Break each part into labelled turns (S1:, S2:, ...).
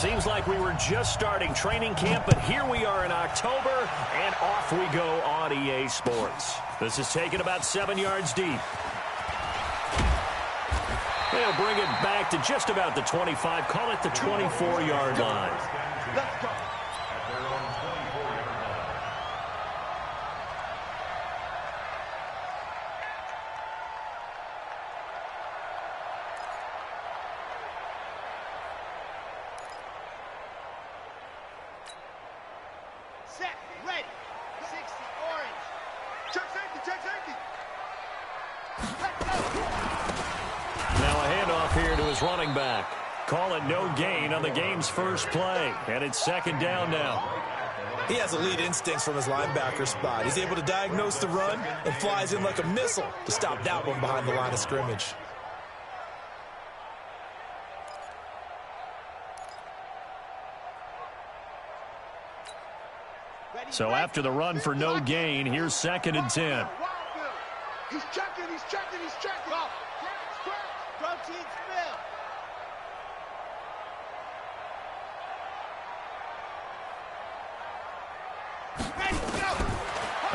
S1: Seems like we were just starting training camp, but here we are in October, and off we go on EA Sports. This is taken about 7 yards deep. They'll bring it back to just about the 25, call it the 24-yard line.
S2: Let's go. Set, ready. 60 orange. Check safety, check safety. Let's go.
S1: Now a handoff here to his running back. Call it no gain on the game's first play, and it's second down now.
S3: He has elite instincts from his linebacker spot. He's able to diagnose the run and flies in like a missile to stop that one behind the line of scrimmage.
S1: So after the run for no gain, here's second and 10.
S2: He's checking, he's checking, he's checking. Protein spill. Ready, go.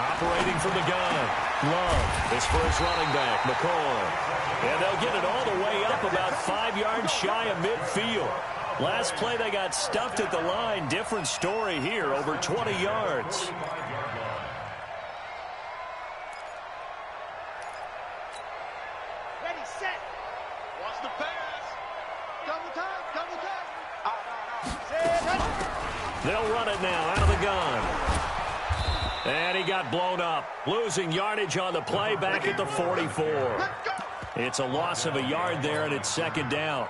S1: Operating from the gun. Love is for his running back, McCoy. And they'll get it all the way up about 5 yards shy of midfield. Last play, they got stuffed at the line. Different story here, over 20 yards.
S2: Ready, set. Watch the pass. Double time, double time.
S1: They'll run it now out of the gun. And he got blown up. Losing yardage on the play back at the 44. It's a loss of a yard there, and it's second down.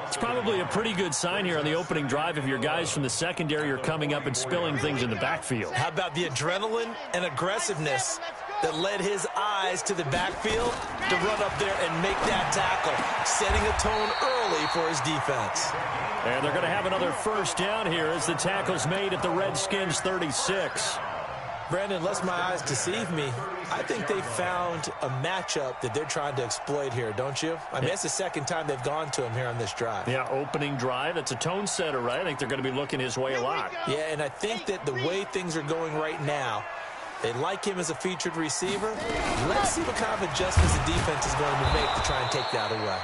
S1: It's probably a pretty good sign here on the opening drive if your guys from the secondary are coming up and spilling things in the backfield.
S3: How about the adrenaline and aggressiveness that led his eyes to the backfield to run up there and make that tackle, setting a tone early for his defense.
S1: And they're going to have another first down here as the tackle's made at the Redskins 36.
S3: Brandon, unless my eyes deceive me, I think they found a matchup that they're trying to exploit here, don't you? I mean, that's the second time they've gone to him here on this drive.
S1: Yeah, opening drive. It's a tone setter, right? I think they're going to be looking his way a lot.
S3: Yeah, and I think that the way things are going right now, they like him as a featured receiver. Let's see what kind of adjustments the defense is going to make to try and take that away.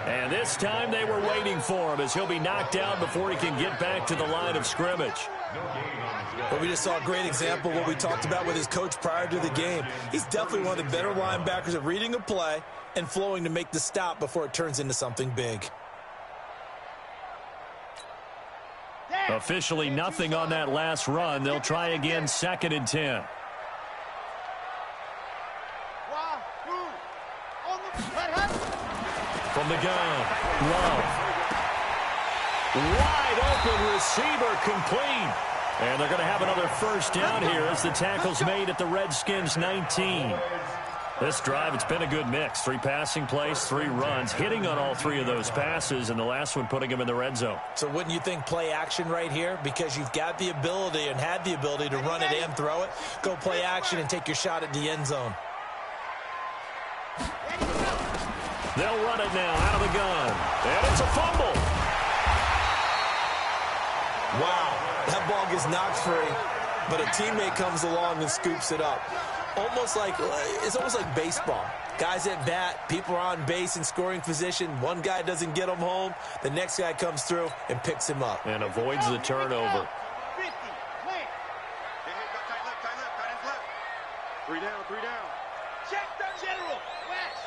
S1: And this time they were waiting for him as he'll be knocked down before he can get back to the line of scrimmage.
S3: But we just saw a great example of what we talked about with his coach prior to the game. He's definitely one of the better linebackers at reading a play and flowing to make the stop before it turns into something big.
S1: Officially nothing on that last run. They'll try again second and 10. From the gun, Love. Wide open receiver complete. And they're going to have another first down here as the tackle's made at the Redskins 19. This drive, it's been a good mix. 3 passing plays, 3 runs, hitting on all 3 of those passes, and the last one putting him in the red zone.
S3: So wouldn't you think play action right here? Because you've got the ability and had the ability to run it and throw it. Go play action and take your shot at the end zone.
S1: They'll run it now out of the gun. And it's a fumble.
S3: Wow, that ball gets knocked free, but a teammate comes along and scoops it up. It's almost like baseball. Guys at bat, people are on base in scoring position. One guy doesn't get him home. The next guy comes through and picks him up.
S1: And avoids the turnover.
S2: 50, clear. Tight left, tight left. 3 down, 3 down. Check the general. West.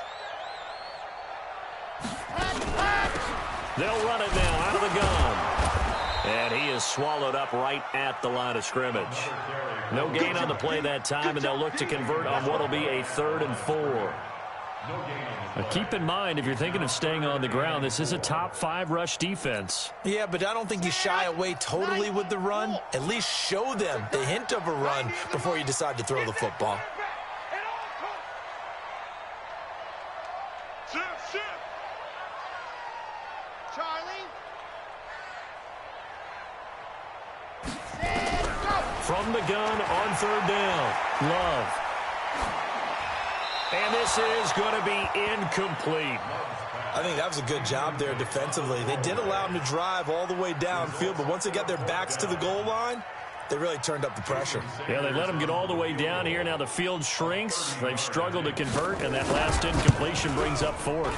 S1: They'll run it now out of the gun. And he is swallowed up right at the line of scrimmage. No gain on the play that time, and they'll look to convert on what will be a 3rd and 4. Now keep in mind, if you're thinking of staying on the ground, this is a top 5 rush defense.
S3: Yeah, but I don't think you shy away totally with the run. At least show them the hint of a run before you decide to throw the football.
S1: From the gun on 3rd down, Love. And this is going to be incomplete.
S3: I think that was a good job there defensively. They did allow them to drive all the way downfield, but once they got their backs to the goal line, they really turned up the pressure.
S1: Yeah, they let them get all the way down here. Now the field shrinks. They've struggled to convert, and that last incompletion brings up fourth.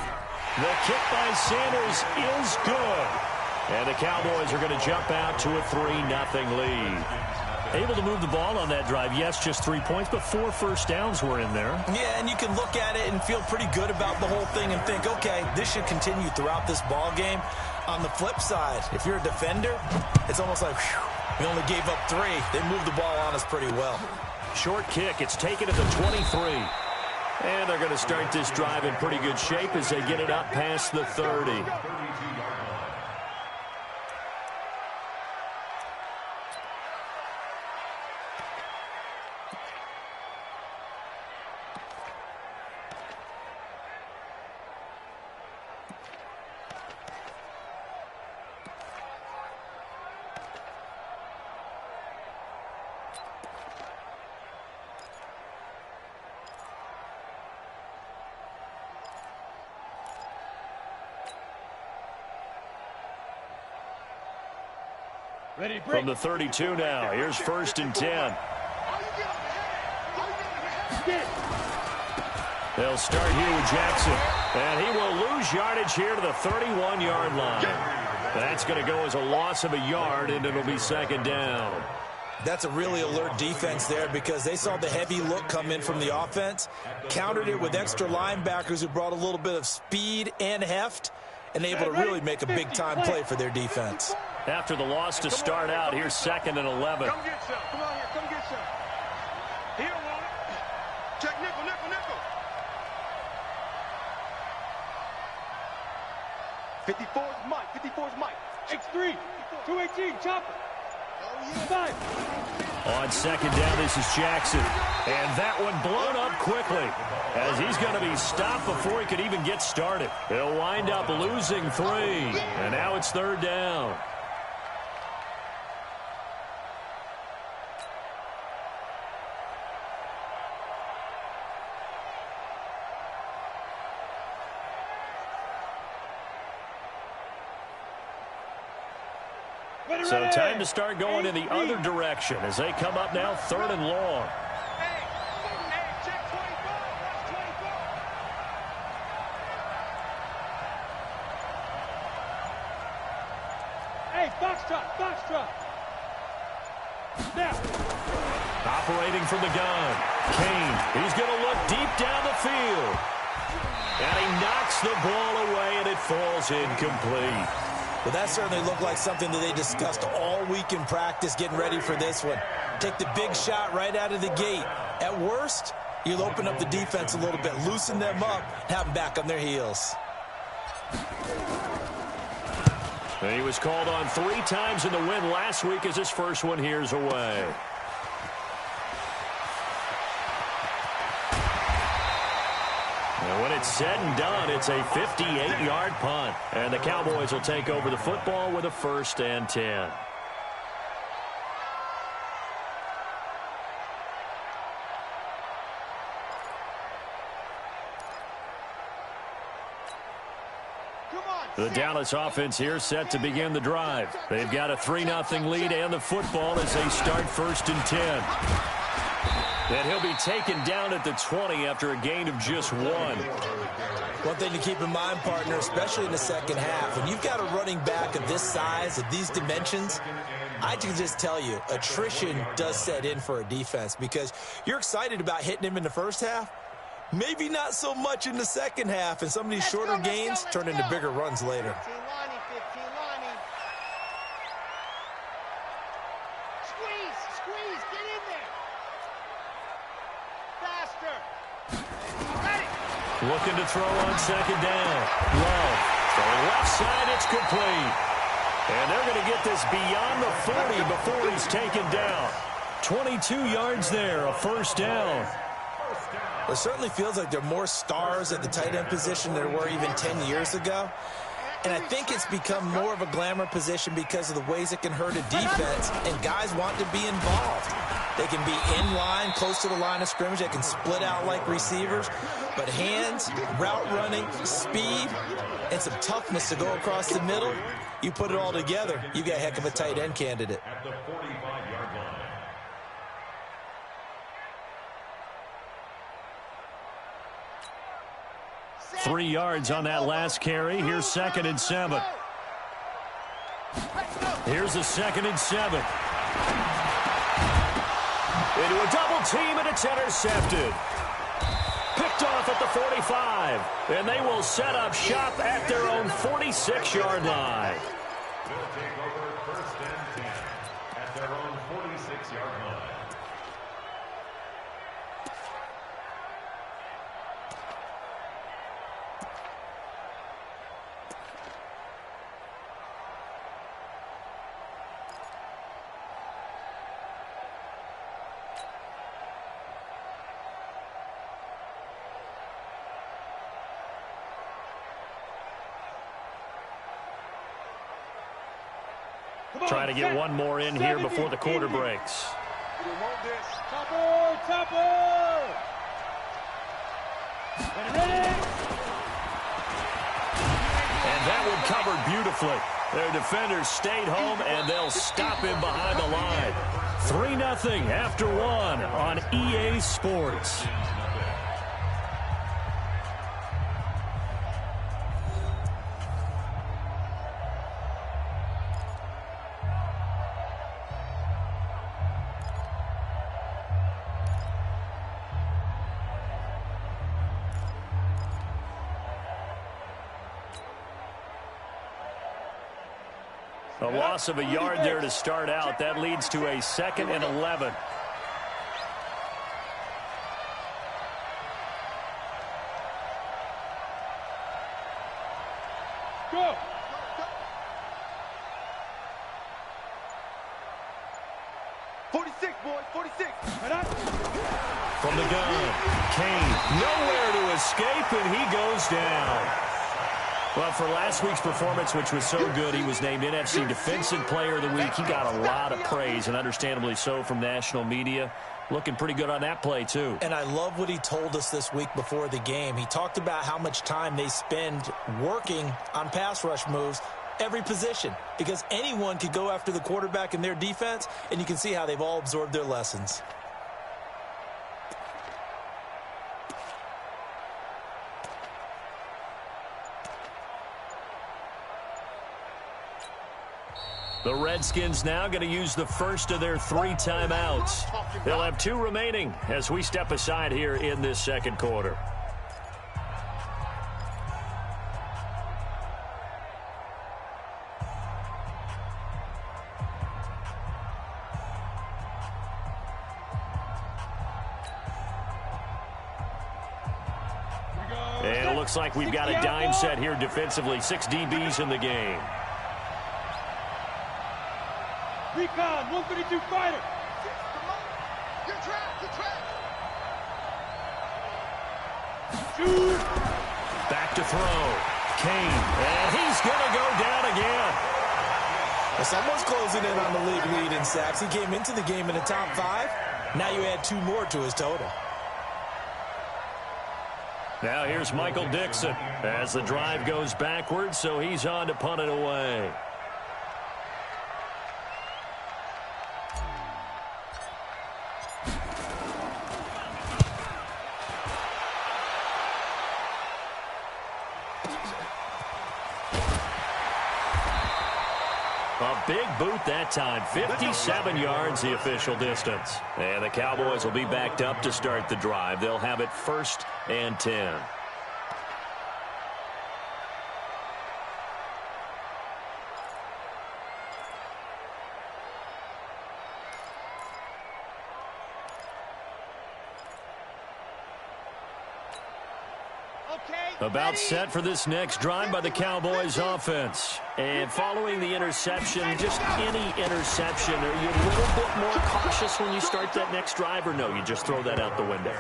S1: The kick by Sanders is good. And the Cowboys are going to jump out to a 3-0 lead. Able to move the ball on that drive. Yes, just 3 points, but 4 first downs were in there.
S3: Yeah, and you can look at it and feel pretty good about the whole thing and think, okay, this should continue throughout this ball game. On the flip side, if you're a defender, it's almost like, whew, we only gave up 3. They moved the ball on us pretty well.
S1: Short kick. It's taken at the 23. And they're going to start this drive in pretty good shape as they get it up past the 30. From the 32 now, here's 1st and 10. They'll start here with Jackson, and he will lose yardage here to the 31-yard line. That's going to go as a loss of a yard, and it'll be 2nd down.
S3: That's a really alert defense there because they saw the heavy look come in from the offense, countered it with extra linebackers who brought a little bit of speed and heft, and able to really make a big-time play for their defense.
S1: After the loss to start out, here's 2nd and 11.
S2: Come get some. Come on here. Come get some. He don't want it. Check nickel, nickel, nickel. 54's Mike. 54's Mike.
S4: X3. 218. Chopper. Five.
S1: On 2nd down, this is Jackson. And that one blown up quickly as he's going to be stopped before he could even get started. He'll wind up losing 3. And now it's 3rd down. So time to start going in the other direction as they come up now 3rd and long.
S2: Hey, check 24. Watch 24.
S4: Hey, foxtrot. Now.
S1: Operating from the gun. Kane, he's going to look deep down the field. And he knocks the ball away, and it falls incomplete.
S3: Well, that certainly looked like something that they discussed all week in practice getting ready for this one. Take the big shot right out of the gate. At worst, you'll open up the defense a little bit, loosen them up, have them back on their heels.
S1: And he was called on 3 times in the win last week as his first one here's away. And when it's said and done, it's a 58-yard punt. And the Cowboys will take over the football with a 1st and 10. The Dallas offense here set to begin the drive. They've got a 3-0 lead and the football as they start 1st and 10. And he'll be taken down at the 20 after a gain of just 1.
S3: One thing to keep in mind, partner, especially in the second half, when you've got a running back of this size, of these dimensions, I can just tell you, attrition does set in for a defense because you're excited about hitting him in the first half. Maybe not so much in the second half, and some of these shorter gains turn into bigger runs later.
S2: 15 lining. Squeeze, get in there. Faster. Ready.
S1: Looking to throw on 2nd down. Love. To the left side, it's complete. And they're going to get this beyond the 40 before he's taken down. 22 yards there, a 1st down.
S3: It certainly feels like there are more stars at the tight end position than there were even 10 years ago. And I think it's become more of a glamour position because of the ways it can hurt a defense, and guys want to be involved. They can be in line, close to the line of scrimmage. They can split out like receivers. But hands, route running, speed, and some toughness to go across the middle, you put it all together, you get a heck of a tight end candidate.
S5: At the 45-yard line.
S1: 3 yards on that last carry. Here's 2nd and 7. Here's a 2nd and 7. Into a double team, and it's intercepted. Picked off at the 45. And they will set up shop at their own 46-yard line.
S5: They'll take over 1st and 10 at their own 46-yard line.
S1: Trying to get one more in here before the quarter breaks.
S4: Topper, Topper! Ready?
S1: And that one covered beautifully. Their defenders stayed home, and they'll stop him behind the line. 3-0 after 1 on EA Sports. A loss of a yard there to start out. That leads to a 2nd and 11.
S4: Go!
S1: From the gun, Kane nowhere to escape, and he goes down. Well, for last week's performance, which was so good, he was named NFC Defensive Player of the Week. He got a lot of praise, and understandably so, from national media. Looking pretty good on that play, too.
S3: And I love what he told us this week before the game. He talked about how much time they spend working on pass rush moves, every position, because anyone could go after the quarterback in their defense, and you can see how they've all absorbed their lessons.
S1: The Redskins now going to use the first of their 3 timeouts. They'll have 2 remaining as we step aside here in this second quarter. And it looks like we've got a dime set here defensively. 6 DBs in the game.
S4: Recon, 132 fighter.
S2: Good track, good track.
S4: Shoot.
S1: Back to throw. Kane. And he's going to go down again.
S3: Well, someone's closing in on the league lead in sacks. He came into the game in the top 5. Now you add 2 more to his total.
S1: Now here's Michael Dixon as the drive goes backwards, so he's on to punt it away. A big boot that time. 57 yards the official distance. And the Cowboys will be backed up to start the drive. They'll have it 1st and 10. About set for this next drive by the Cowboys offense. And following the interception, just any interception, are you a little bit more cautious when you start that next drive, or no, you just throw that out the window?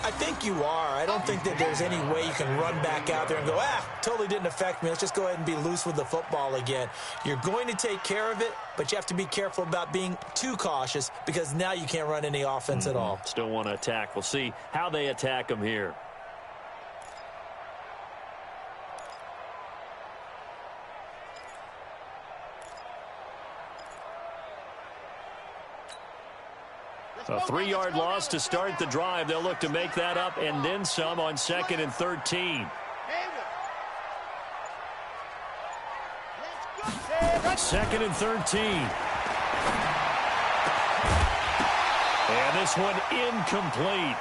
S3: I think you are. I don't think that there's any way you can run back out there and go, totally didn't affect me. Let's just go ahead and be loose with the football again. You're going to take care of it, but you have to be careful about being too cautious because now you can't run any offense at all.
S1: Still want to attack. We'll see how they attack them here. A 3-yard loss to start the drive. They'll look to make that up and then some on 2nd and 13. 2nd and 13. And this one incomplete.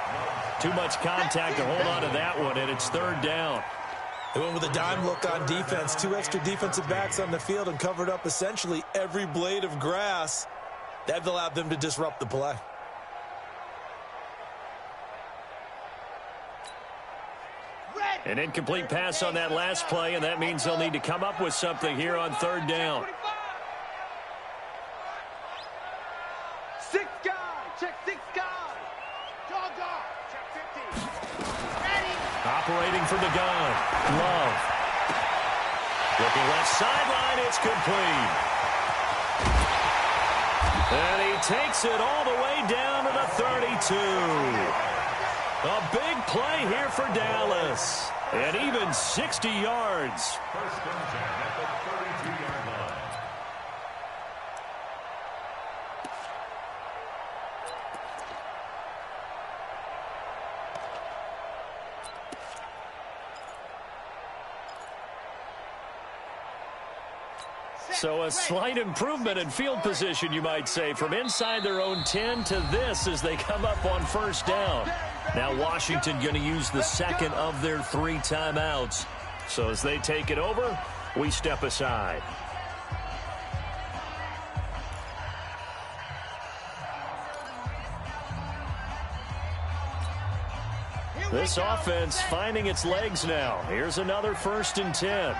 S1: Too much contact to hold on to that one, and it's 3rd down.
S3: They went with a dime look on defense. 2 extra defensive backs on the field and covered up essentially every blade of grass. That allowed them to disrupt the play.
S1: An incomplete pass on that last play, and that means they'll need to come up with something here on 3rd down.
S2: 6 guys. Check 6 guys. Dog. Check 15. Ready.
S1: Operating from the gun. Love. Looking left sideline. It's complete. And he takes it all the way down to the 32. A big play here for Dallas. And even 60 yards.
S5: 1st and 10 at the 32-yard line.
S1: So a slight improvement in field position, you might say, from inside their own 10 to this as they come up on 1st down. Now Washington going to use the 2nd of their 3 timeouts. So as they take it over, we step aside. This offense finding its legs now. Here's another 1st and 10.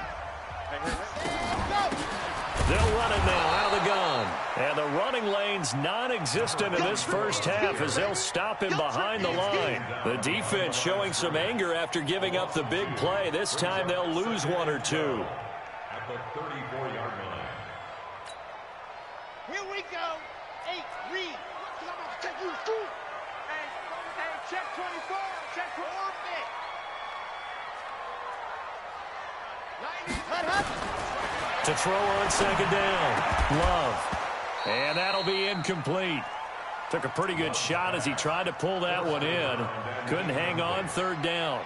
S1: They'll run it now out of the gun. And the running lane's non-existent in this first half as they'll stop him behind the line. The defense showing some anger after giving up the big play. This time they'll lose 1 or 2.
S5: At the 34-yard line.
S2: Here we go. 8, read. Check you. Hey, check 24. Check 4.
S1: To throw on 2nd down. Love. And that'll be incomplete. Took a pretty good shot as he tried to pull that one in. Couldn't hang on 3rd down.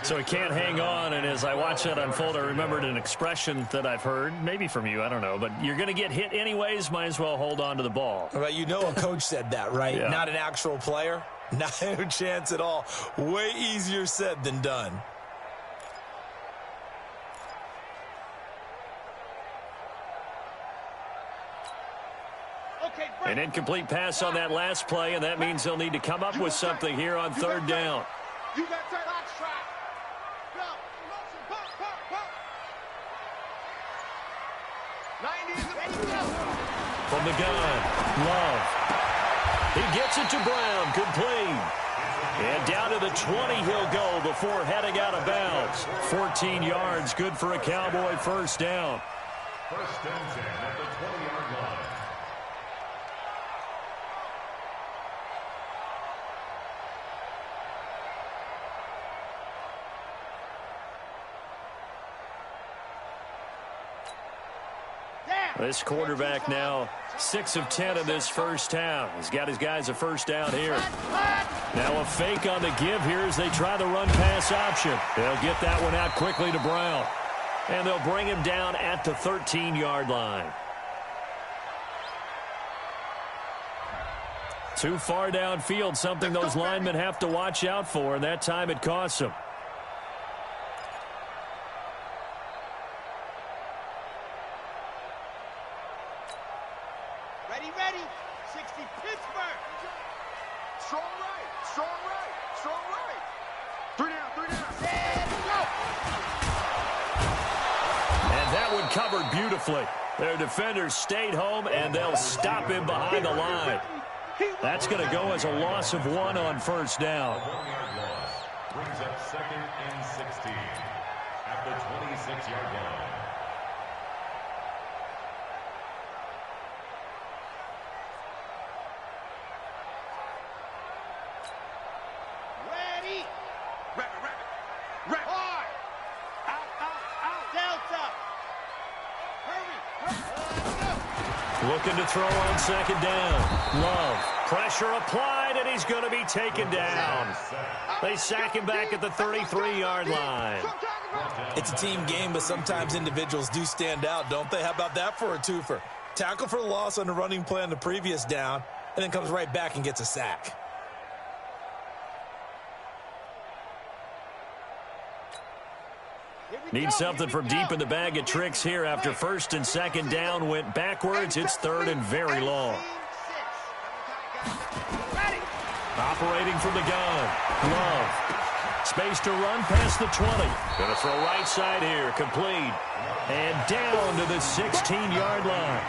S1: So he can't hang on, and as I watched that unfold, I remembered an expression that I've heard, maybe from you, I don't know, but you're going to get hit anyways, might as well hold on to the ball.
S3: Right, you know a coach said that, right?
S1: Yeah.
S3: Not an actual player. Not a chance at all. Way easier said than done.
S1: An incomplete pass on that last play, and that means they'll need to come up with something here on 3rd down.
S2: You got that box track. Go. Pump. 90
S1: From the gun, Love. He gets it to Brown, complete. And down to the 20 he'll go before heading out of bounds. 14 yards, good for a Cowboy 1st down.
S5: 1st and 10 at the 20-yard line.
S1: This quarterback now 6 of 10 in this first half. He's got his guys a 1st down here. Now a fake on the give here as they try the run-pass option. They'll get that one out quickly to Brown. And they'll bring him down at the 13-yard line. Too far downfield, something those linemen have to watch out for, and that time it costs them.
S2: Ready. 60 Pittsburgh. Strong right. 3 down.
S1: And that one covered beautifully. Their defenders stayed home, and they'll stop him behind the line. That's going to go as a loss of 1 on 1st down.
S5: Brings up 2nd and 16 at the 26-yard line.
S2: Ready. Rabbit. Hard. Out. Delta. Hurry.
S1: Looking to throw on 2nd down. Love. Pressure applied, and he's going to be taken down. They sack him back at the 33-yard line.
S3: It's a team game, but sometimes individuals do stand out, don't they? How about that for a twofer? Tackle for the loss on the running play on the previous down, and then comes right back and gets a sack.
S1: Need something from deep in the bag of tricks here after 1st and 2nd down went backwards. It's 3rd and very long. Operating from the gun. Love. Space to run past the 20. Going to throw right side here. Complete. And down to the 16-yard line.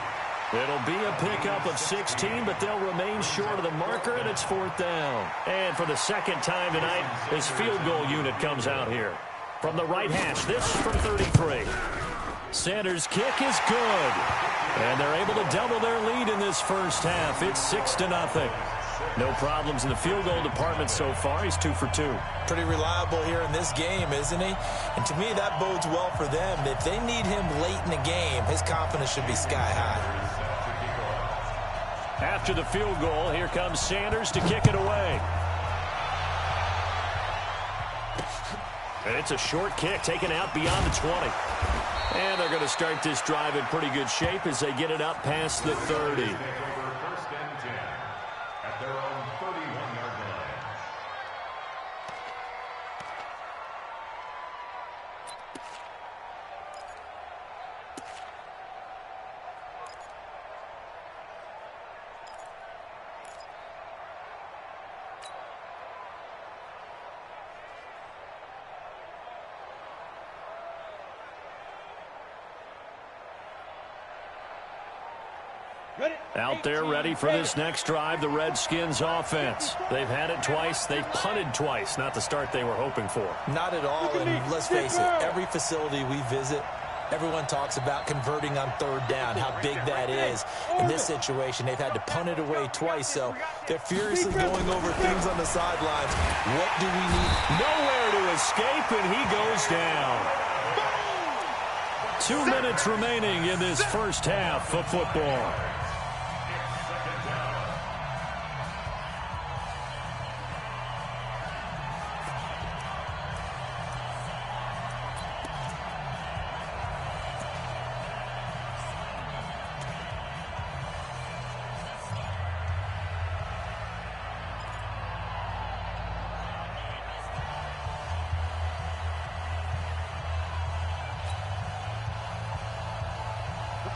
S1: It'll be a pickup of 16, but they'll remain short of the marker, and it's 4th down. And for the 2nd time tonight, this field goal unit comes out here. From the right hash, this from 33. Sanders' kick is good. And they're able to double their lead in this first half. It's 6-0. No problems in the field goal department so far. He's 2 for 2.
S3: Pretty reliable here in this game, isn't he? And to me, that bodes well for them. If they need him late in the game, his confidence should be sky high.
S1: After the field goal, here comes Sanders to kick it away. And it's a short kick taken out beyond the 20. And they're going to start this drive in pretty good shape as they get it up past the 30. Out there ready for this next drive, the Redskins offense. They've had it twice. They've punted twice. Not the start they were hoping for.
S3: Not at all, and let's face it, every facility we visit, everyone talks about converting on 3rd down, how big that is. In this situation, they've had to punt it away twice, so they're furiously going over things on the sidelines. What do we need?
S1: Nowhere to escape, and he goes down. 2 minutes remaining in this first half of football.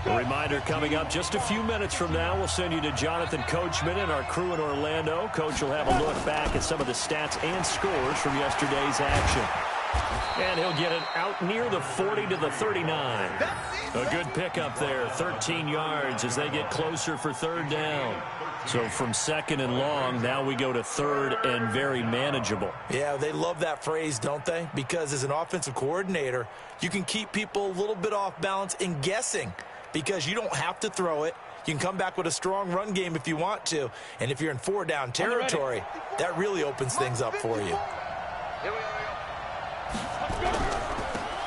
S1: A reminder coming up just a few minutes from now. We'll send you to Jonathan Coachman and our crew in Orlando. Coach will have a look back at some of the stats and scores from yesterday's action. And he'll get it out near the 40 to the 39. A good pickup there, 13 yards as they get closer for 3rd down. So from 2nd and long, now we go to 3rd and very manageable.
S3: Yeah, they love that phrase, don't they? Because as an offensive coordinator, you can keep people a little bit off balance and guessing because you don't have to throw it. You can come back with a strong run game if you want to. And if you're in 4-down territory, that really opens things up for you.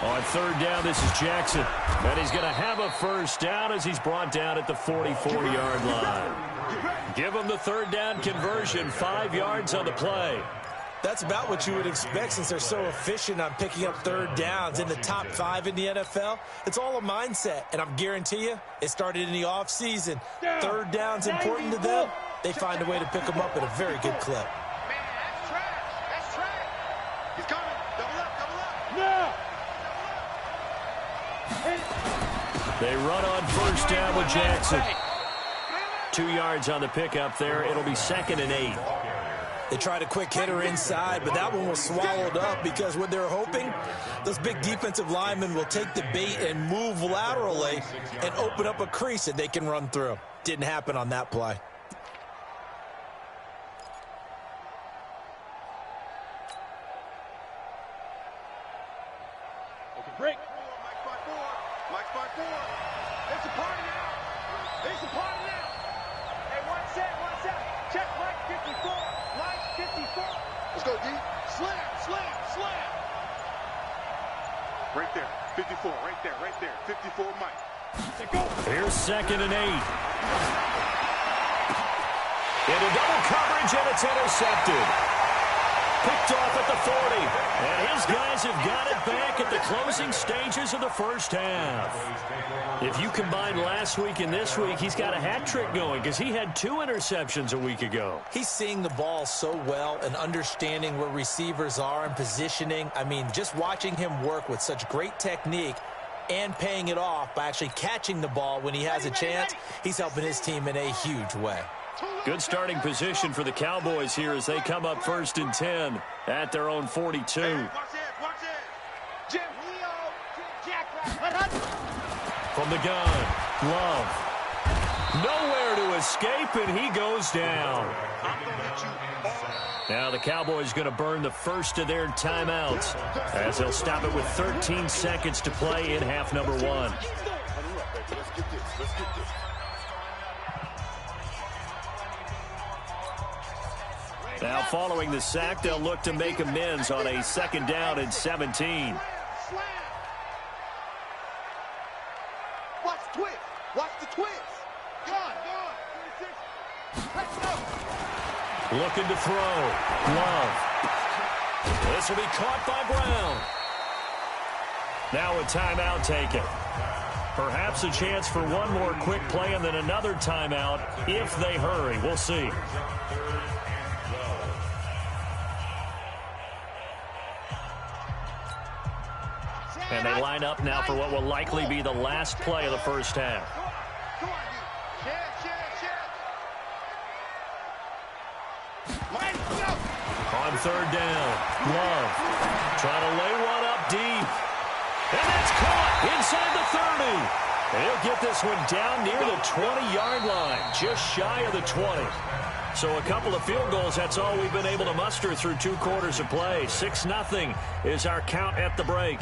S1: On 3rd down, this is Jackson. And he's going to have a first down as he's brought down at the 44-yard line. Give him the 3rd down conversion, 5 yards on the play.
S3: That's about what you would expect since they're so efficient on picking up 3rd downs in the top 5 in the NFL. It's all a mindset, and I'm guarantee you it started in the offseason. 3rd down's important to them. They find a way to pick them up at a very good clip.
S2: Man, that's trash. That's trash. He's coming. Double up.
S4: Now.
S1: They run on 1st down with Jackson. 2 yards on the pickup there. It'll be 2nd and 8.
S3: They tried a quick hitter inside, but that one was swallowed up because what they're hoping, those big defensive linemen will take the bait and move laterally and open up a crease that they can run through. Didn't happen on that play.
S4: Break.
S2: Mike's by 4. Mike's by 4. It's a party now. It's a party now. Hey, one set. Check Mike 54. Mike 54. Let's go, D. Slam. Right there. 54. Right there. 54 Mike.
S1: Here's 2nd and 8. Into double coverage, and it's intercepted. Picked off at the 40. And his guys have got it back at the closing stages of the first half. If you combine last week and this week, he's got a hat trick going because he had 2 interceptions a week ago.
S3: He's seeing the ball so well and understanding where receivers are and positioning. I mean, just watching him work with such great technique and paying it off by actually catching the ball when he has a chance, he's helping his team in a huge way.
S1: Good starting position for the Cowboys here as they come up 1st and 10 at their own 42.
S2: Watch it. Jim.
S1: From the gun, Love. Nowhere to escape, and he goes down. Now the Cowboys going to burn the first of their timeouts as they'll stop it with 13 seconds to play in half number 1.
S2: Let's get this.
S1: Now following the sack, they'll look to make amends on a 2nd down and 17.
S2: Slam. Watch the twist. Gone. 26. Let's go.
S1: Looking to throw. Love. This will be caught by Brown. Now a timeout taken. Perhaps a chance for one more quick play and then another timeout if they hurry. We'll see. And they line up now for what will likely be the last play of the first half.
S2: Come on, dude.
S1: On 3rd down, Love trying to lay one up deep. And that's caught inside the 30. And he'll get this one down near the 20-yard line, just shy of the 20. So a couple of field goals, that's all we've been able to muster through 2 quarters of play. 6-0 is our count at the break.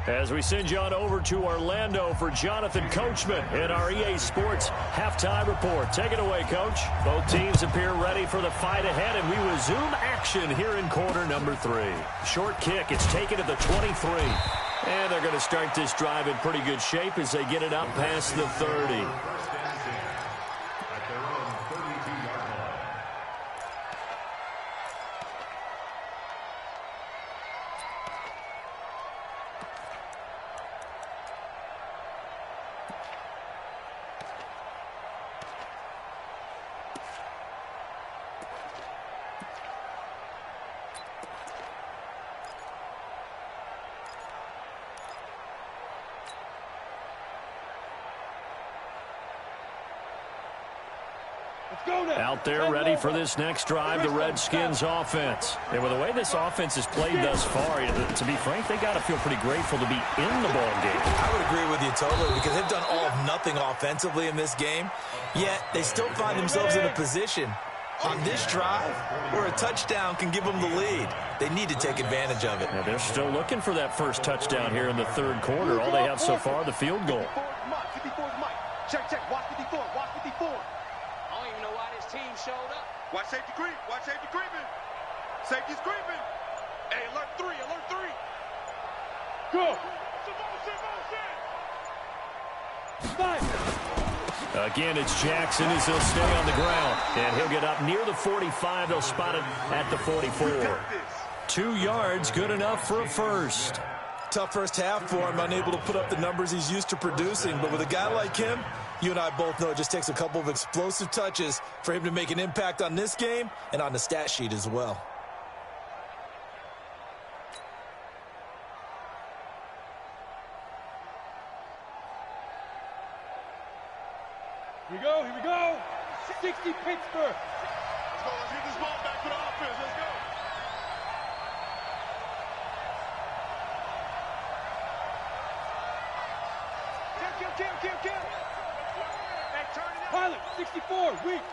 S1: As we send you on over to Orlando for Jonathan Coachman in our EA Sports halftime report. Take it away, Coach. Both teams appear ready for the fight ahead, and we resume action here in quarter number 3. Short kick. It's taken at the 23. And they're going to start this drive in pretty good shape as they get it up past the 30. Out there ready for this next drive, the Redskins offense. And with the way this offense has played thus far, to be frank, they got to feel pretty grateful to be in the ball game.
S3: I would agree with you totally because they've done all of nothing offensively in this game, yet they still find themselves in a position on this drive where a touchdown can give them the lead. They need to take advantage of it.
S1: Yeah, they're still looking for that first touchdown here in the 3rd quarter. All they have so far, the field goal.
S2: 54's Mike. Check. Watch 54.
S6: I don't even know why this team showed up.
S2: Watch safety creep. Safety's creeping. Hey, alert 3.
S4: Go.
S1: Again, it's Jackson as he'll stay on the ground. And he'll get up near the 45. They'll spot it at the 44. 2 yards, good enough for a first.
S3: Tough first half for him, unable to put up the numbers he's used to producing. But with a guy like him, you and I both know it just takes a couple of explosive touches for him to make an impact on this game and on the stat sheet as well.
S4: Here we go. 60 Pittsburgh.
S2: Let's hit this ball back for the offense. Let's go. Kill. Hey, turn it up.
S4: Pilot, 64, weak.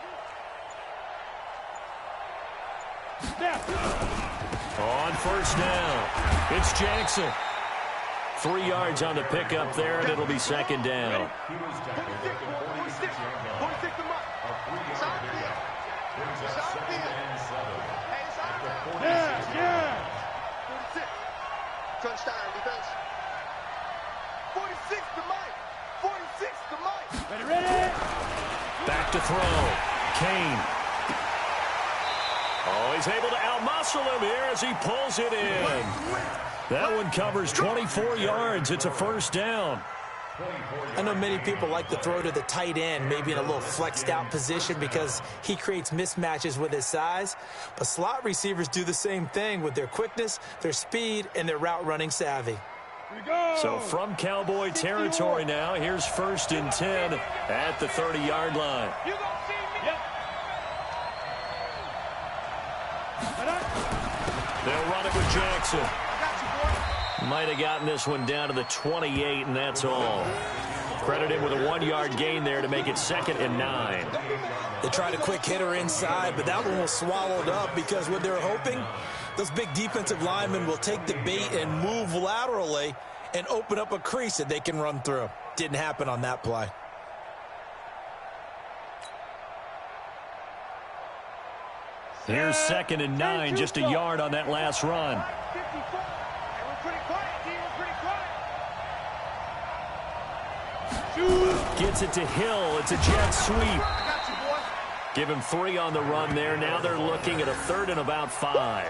S4: Snap.
S1: On 1st down, it's Jackson. 3 yards on the pickup there, and it'll be second down.
S2: 46 to Mike. Side field. Side field. Hey, side field.
S4: Yeah.
S2: 46. Touchdown defense. 46 to Mike. 46 to Mike.
S4: Ready.
S1: Back to throw. Kane. Oh, he's able to outmuscle him here as he pulls it in. That one covers 24 yards. It's a first down.
S3: I know many people like to throw to the tight end, maybe in a little flexed out position because he creates mismatches with his size. But slot receivers do the same thing with their quickness, their speed, and their route running savvy.
S1: So from Cowboy territory now, here's 1st and 10 at the 30-yard line.
S6: You gonna see me?
S4: Yep.
S1: They'll run it with Jackson. Might have gotten this one down to the 28, and that's all. Credit him with a 1-yard gain there to make it 2nd and 9.
S3: They tried a quick hitter inside, but that one was swallowed up because what they're hoping, those big defensive linemen will take the bait and move laterally and open up a crease that they can run through. Didn't happen on that play.
S1: Here's 2nd and 9, just a yard on that last run.
S2: 54. And we're pretty quiet, team. We're pretty quiet.
S1: Gets it to Hill. It's a jet sweep.
S2: I got you, boy.
S1: Give him 3 on the run there. Now they're looking at a 3rd and about 5.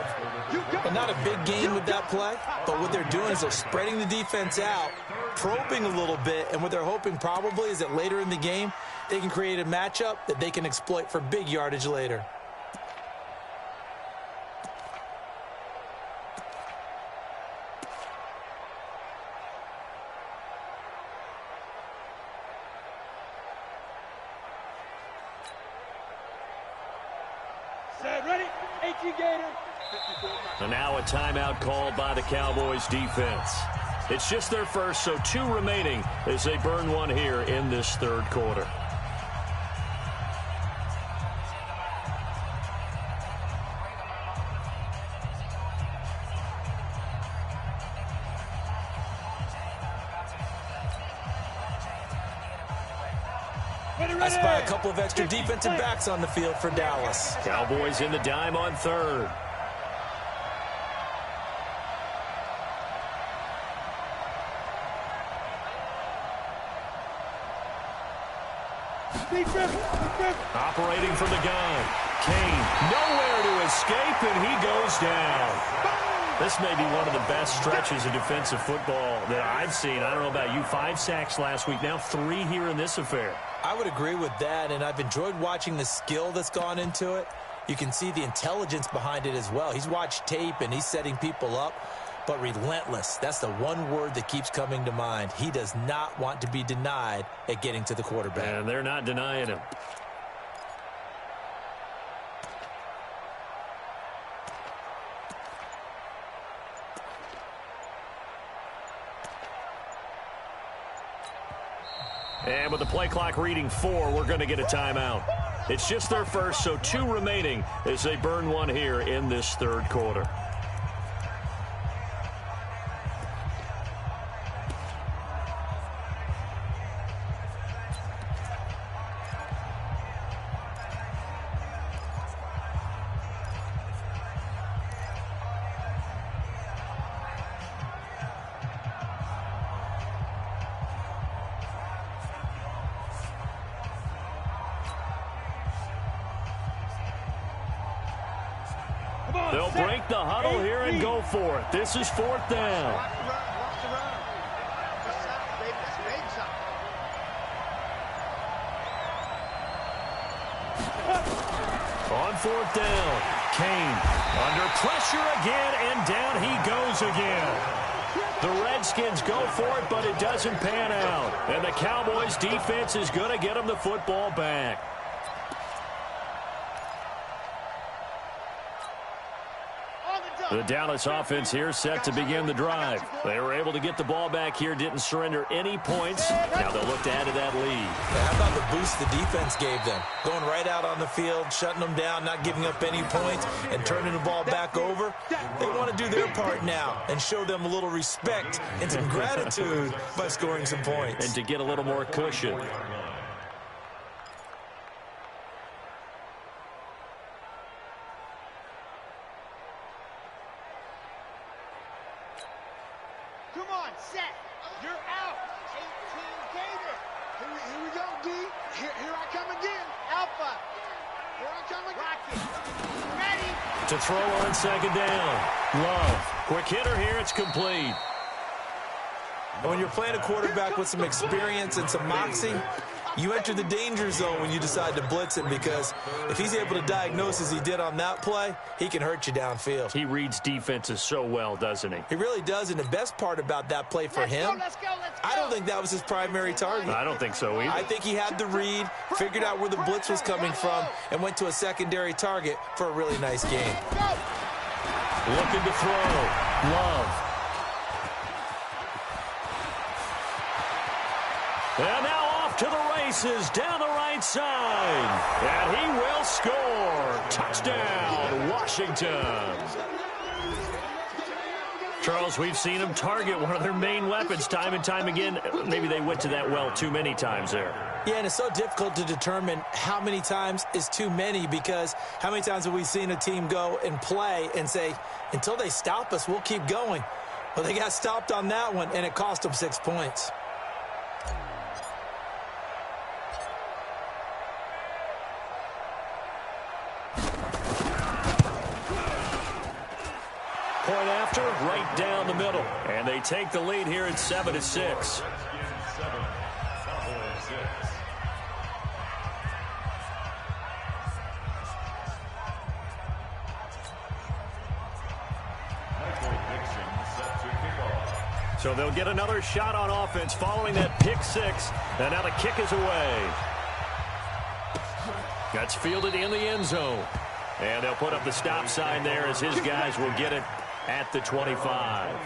S3: And not a big gain with that play, but what they're doing is they're spreading the defense out, probing a little bit, and what they're hoping probably is that later in the game, they can create a matchup that they can exploit for big yardage later.
S4: Set, ready. 18 Gator.
S1: And now a timeout called by the Cowboys defense. It's just their first, so 2 remaining as they burn one here in this 3rd quarter.
S3: That's by a couple of extra defensive backs on the field for Dallas.
S1: Cowboys in the dime on 3rd. Operating from the gun. Kane nowhere to escape, and he goes down. This may be one of the best stretches of defensive football that I've seen. I don't know about you. 5 sacks last week, now 3 here in this affair.
S3: I would agree with that, and I've enjoyed watching the skill that's gone into it. You can see the intelligence behind it as well. He's watched tape, and he's setting people up, but relentless. That's the one word that keeps coming to mind. He does not want to be denied at getting to the quarterback.
S1: And they're not denying him. And with the play clock reading 4, we're going to get a timeout. It's just their first, so 2 remaining as they burn one here in this 3rd quarter. They'll break the huddle here and go for it. This is 4th down.
S2: Watch the run. Watch the run. Just stop, baby. That's baby shot.
S1: On 4th down, Kane under pressure again, and down he goes again. The Redskins go for it, but it doesn't pan out. And the Cowboys defense is going to get them the football back.
S2: On the
S1: The Dallas offense here set to begin the drive. They were able to get the ball back here, didn't surrender any points. Now they'll look to add to that lead.
S3: How about the boost the defense gave them? Going right out on the field, shutting them down, not giving up any points, and turning the ball back over. They want to do their part now and show them a little respect and some gratitude by scoring some points.
S1: And to get a little more cushion.
S2: Come on, set. You're out. 18 Gator. Here we go, D. Here I come again. Alpha. Here I come again. Rocket. Ready.
S1: To throw on second down. Love. Quick hitter here. It's complete.
S3: And when you're playing a quarterback with some experience and some moxie, you enter the danger zone when you decide to blitz him, because if he's able to diagnose as he did on that play, he can hurt you downfield.
S1: He reads defenses so well, doesn't he?
S3: He really does, and the best part about that play for him,
S2: Let's go.
S3: I don't think that was his primary target.
S1: I don't think so either.
S3: I think he had the read, figured out where the blitz was coming from, and went to a secondary target for a really nice game.
S1: Looking to throw. Love. And now off to the races down the right side. And he will score. Touchdown, Washington. Charles, we've seen them target one of their main weapons time and time again. Maybe they went to that well too many times there.
S3: Yeah, and it's so difficult to determine how many times is too many, because how many times have we seen a team go and play and say, until they stop us, we'll keep going. Well, they got stopped on that one, and it cost them 6 points.
S1: Point after, right down the middle. And they take the lead here at 7-6.
S5: Redskins 7, Cowboys 6. Michael Dixon set to kick off.
S1: So they'll get another shot on offense following that pick six. And now the kick is away. That's fielded in the end zone. And they'll put up the stop sign there as his guys will get it at the 25.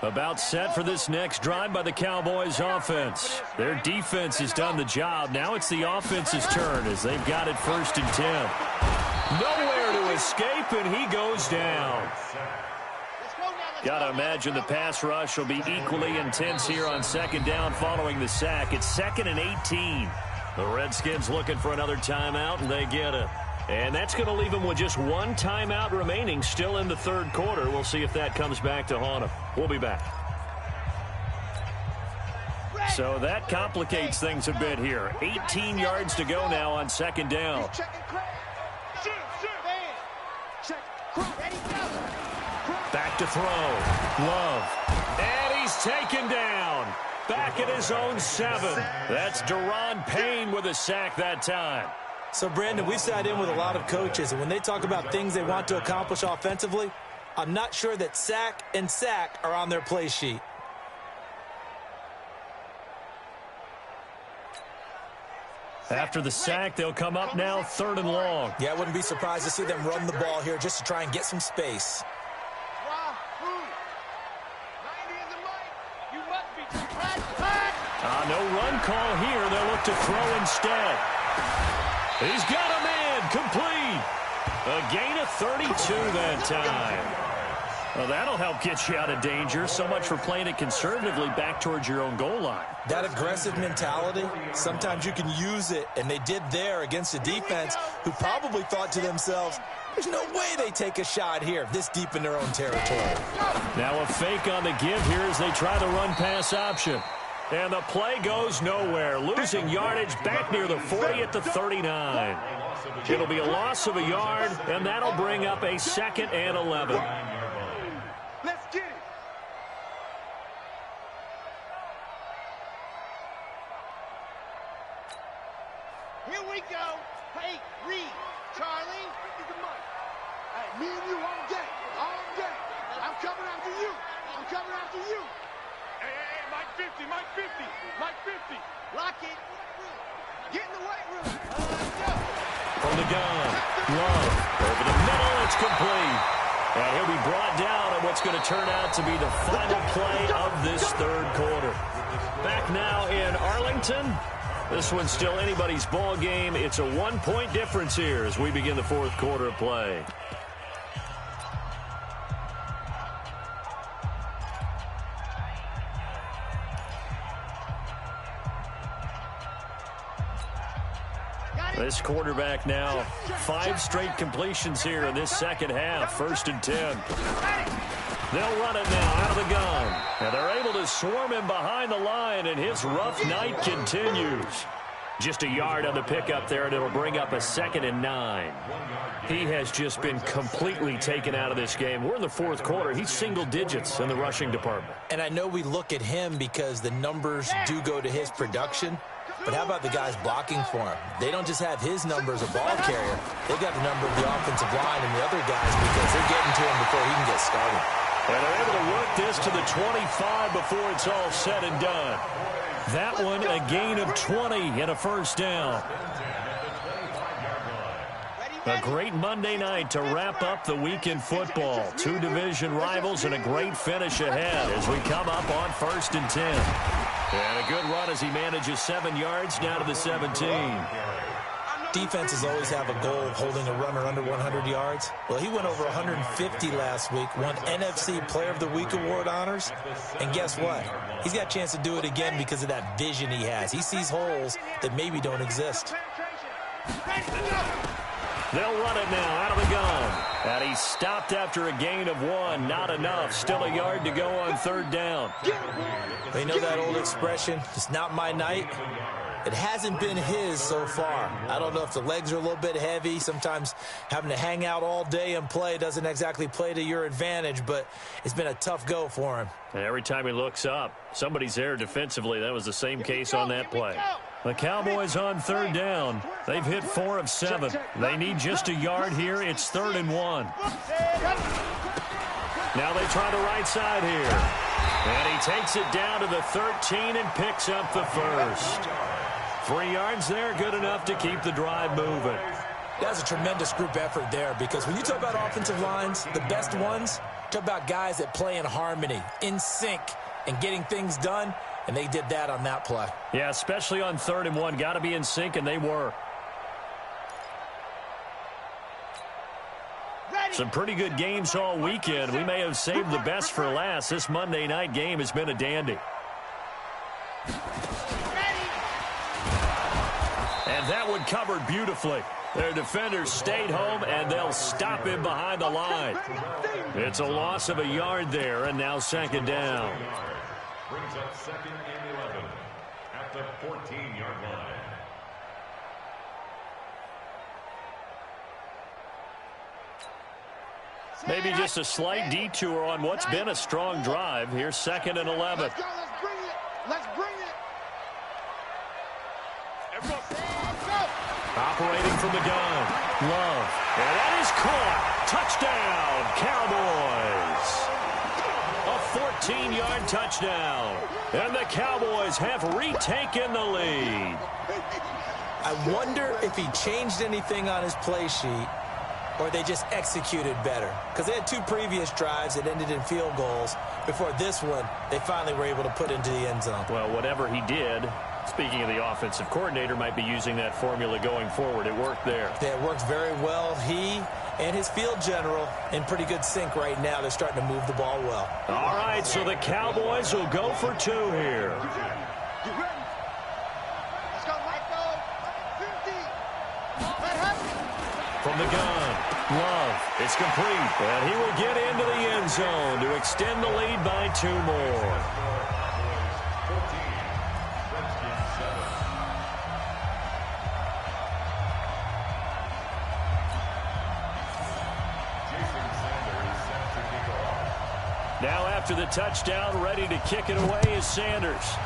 S1: About set for this next drive by the Cowboys offense. Their defense has done the job. Now it's the offense's turn as they've got it 1st and 10. Nowhere to escape, and he goes down. Got to imagine the pass rush will be equally intense here on 2nd down following the sack. It's 2nd and 18. The Redskins looking for another timeout, and they get it. And that's going to leave them with just one timeout remaining still in the 3rd quarter. We'll see if that comes back to haunt them. We'll be back. So that complicates things a bit here. 18 yards to go now on 2nd down. Back to throw. Love. And he's taken down. Back at his own 7. That's Daron Payne with a sack that time.
S3: So, Brandon, we've sat in with a lot of coaches, and when they talk about things they want to accomplish offensively, I'm not sure that sack and sack are on their play sheet.
S1: After the sack, they'll come up now 3rd and long.
S3: Yeah, I wouldn't be surprised to see them run the ball here just to try and get some space.
S1: No run call here. They'll look to throw instead. He's got a man complete. A gain of 32 that time. Well, that'll help get you out of danger. So much for playing it conservatively back towards your own goal line.
S3: That aggressive mentality, sometimes you can use it, and they did there against a defense who probably thought to themselves, there's no way they take a shot here this deep in their own territory.
S1: Now a fake on the give here as they try the run-pass option. And the play goes nowhere. Losing yardage back near the 40 at the 39. It'll be a loss of a yard, and that'll bring up a 2nd and 11.
S2: Let's get it. Here we go. Hey, read. Charlie. Hey, me and you all day. All day. I'm coming after you. I'm coming after you. Hey, Mike 50, Mike 50, Mike 50. Lock it. Get in the weight room. Let's go.
S1: From the gun, Love. Over the middle, it's complete. And he'll be brought down on what's going to turn out to be the final play of this third quarter. Back now in Arlington. This one's still anybody's ball game. It's a 1-point difference here as we begin the fourth quarter of play. This quarterback now, 5 straight completions here in this second half. 1st and 10. They'll run it now out of the gun. And they're able to swarm him behind the line, and his rough night continues. Just a yard on the pickup there, and it'll bring up a 2nd and 9. He has just been completely taken out of this game. We're in the fourth quarter. He's single digits in the rushing department.
S3: And I know we look at him because the numbers do go to his production. But how about the guys blocking for him? They don't just have his number as a ball carrier. They've got the number of the offensive line and the other guys because they're getting to him before he can get started.
S1: And they're able to work this to the 25 before it's all said and done. That one, a gain of 20 and a first down. A great Monday night to wrap up the week in football. 2 division rivals and a great finish ahead as we come up on 1st and 10. And a good run as he manages 7 yards down to the 17.
S3: Defenses always have a goal of holding a runner under 100 yards. Well, he went over 150 last week, won NFC Player of the Week award honors. And guess what? He's got a chance to do it again because of that vision he has. He sees holes that maybe don't exist.
S1: They'll run it now out of the gun. And he stopped after a gain of 1. Not enough. Still a yard to go on 3rd down.
S3: They know that old expression, it's not my night. It hasn't been his so far. I don't know if the legs are a little bit heavy. Sometimes having to hang out all day and play doesn't exactly play to your advantage, but it's been a tough go for him.
S1: And every time he looks up, somebody's there defensively. That was the same case on that play. The Cowboys on 3rd down. They've hit 4 of 7. They need just a yard here. It's 3rd and 1. Now they try the right side here. And he takes it down to the 13 and picks up the first. 3 yards there, good enough to keep the drive moving.
S3: That's a tremendous group effort there because when you talk about offensive lines, the best ones, talk about guys that play in harmony, in sync, and getting things done, and they did that on that play.
S1: Yeah, especially on 3rd and 1. Got to be in sync, and they were. Some pretty good games all weekend. We may have saved the best for last. This Monday night game has been a dandy. And that one covered beautifully. Their defenders stayed home, and they'll stop him behind the line. It's a loss of a yard there, and now 2nd down.
S5: Brings up 2nd and 11 at the 14-yard line.
S1: Maybe just a slight detour on what's been a strong drive. Here's 2nd and 11.
S2: Let's go. Let's bring it. Let's bring it.
S1: Operating from the gun. Love. And that is caught. Touchdown, Cowboys. A 14-yard touchdown. And the Cowboys have retaken the lead.
S3: I wonder if he changed anything on his play sheet or they just executed better. Because they had 2 previous drives that ended in field goals. Before this one, they finally were able to put into the end zone.
S1: Well, whatever he did, speaking of the offensive coordinator, might be using that formula going forward. It worked there.
S3: Yeah, it worked very well. He and his field general in pretty good sync right now. They're starting to move the ball well.
S1: All right, so the Cowboys will go for 2 here. From the gun, Love, it's complete, and he will get into the end zone to extend the lead by 2 more. Now after the touchdown, ready to kick it away is Sanders.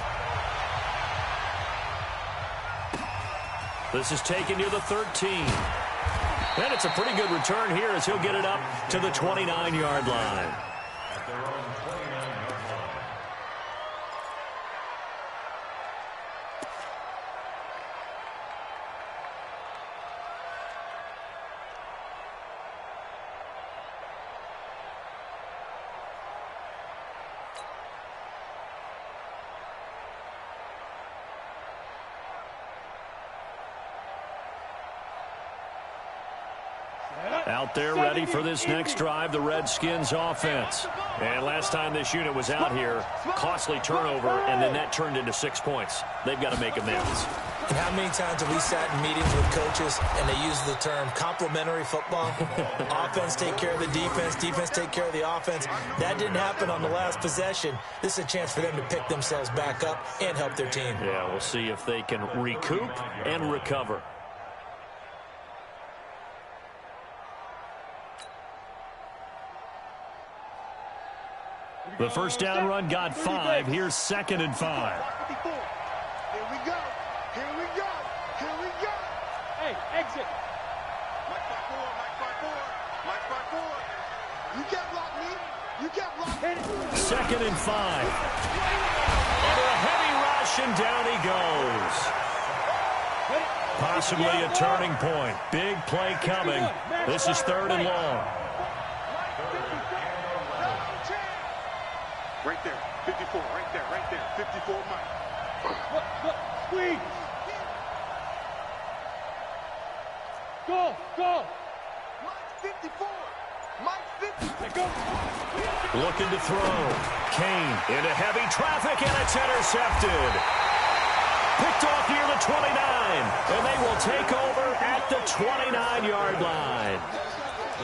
S1: This is taken near the 13. And it's a pretty good return here as he'll get it up to the 29-yard line.
S5: At their own 29-yard line.
S1: Out there ready for this next drive, the Redskins offense. And last time this unit was out here, costly turnover, and then that turned into 6 points. They've got to make amends.
S3: And how many times have we sat in meetings with coaches and they use the term complementary football? Offense take care of the defense, defense take care of the offense. That didn't happen on the last possession. This is a chance for them to pick themselves back up and help their team.
S1: Yeah, we'll see if they can recoup and recover. The first down run got 5. Here's 2nd and 5.
S2: Here we go. Here we go. Here we go.
S4: Hey, exit.
S2: Mike by 4. Mike by 4. Mike by 4. You can't block me. You can't block me.
S1: 2nd and 5. Under a heavy rush, and down he goes. Possibly a turning point. Big play coming. This is 3rd and long.
S2: Right there, 54, right there, 54, Mike.
S4: Squeeze. Go.
S2: Mike 54, Mike 50.
S4: Let go.
S1: Looking to throw. Kane into heavy traffic, and it's intercepted. Picked off near the 29, and they will take over at the 29-yard line.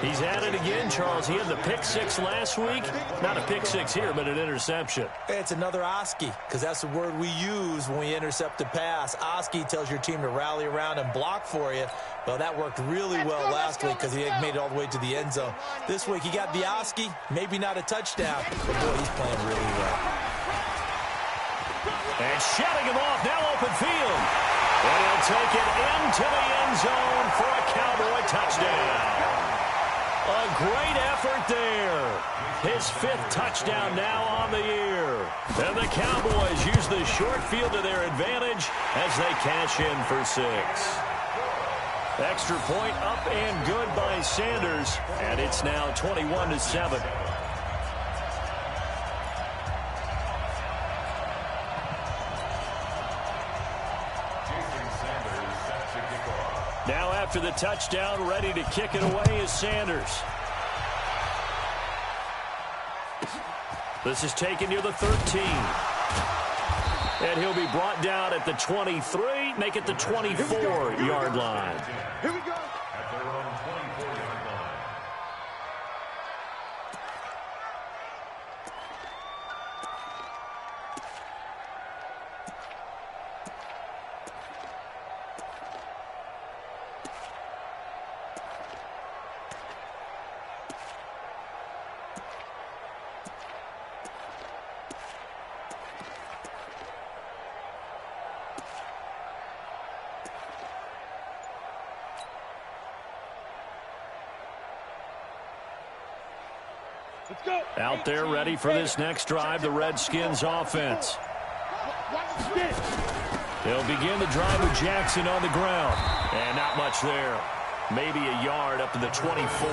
S1: He's at it again, Charles. He had the pick 6 last week. Not a pick 6 here, but an interception.
S3: It's another Oski, because that's the word we use when we intercept a pass. Oski tells your team to rally around and block for you. Well, that worked really well last week because he had made it all the way to the end zone. This week, he got the Oski, maybe not a touchdown, but boy, he's playing really well.
S1: And shutting him off, now open field. And he'll take it into the end zone for a Cowboy touchdown. A great effort there. His 5th touchdown now on the year. And the Cowboys use the short field to their advantage as they cash in for 6. Extra point up and good by Sanders. And it's now 21-7. Now after the touchdown, ready to kick it away is Sanders. This is taken near the 13. And he'll be brought down at the 23, make it the 24-yard line.
S2: Here we go.
S5: At their own 24-yard line.
S1: Out there ready for this next drive, the Redskins offense. They'll begin the drive with Jackson on the ground. And not much there. Maybe a yard up to the 24.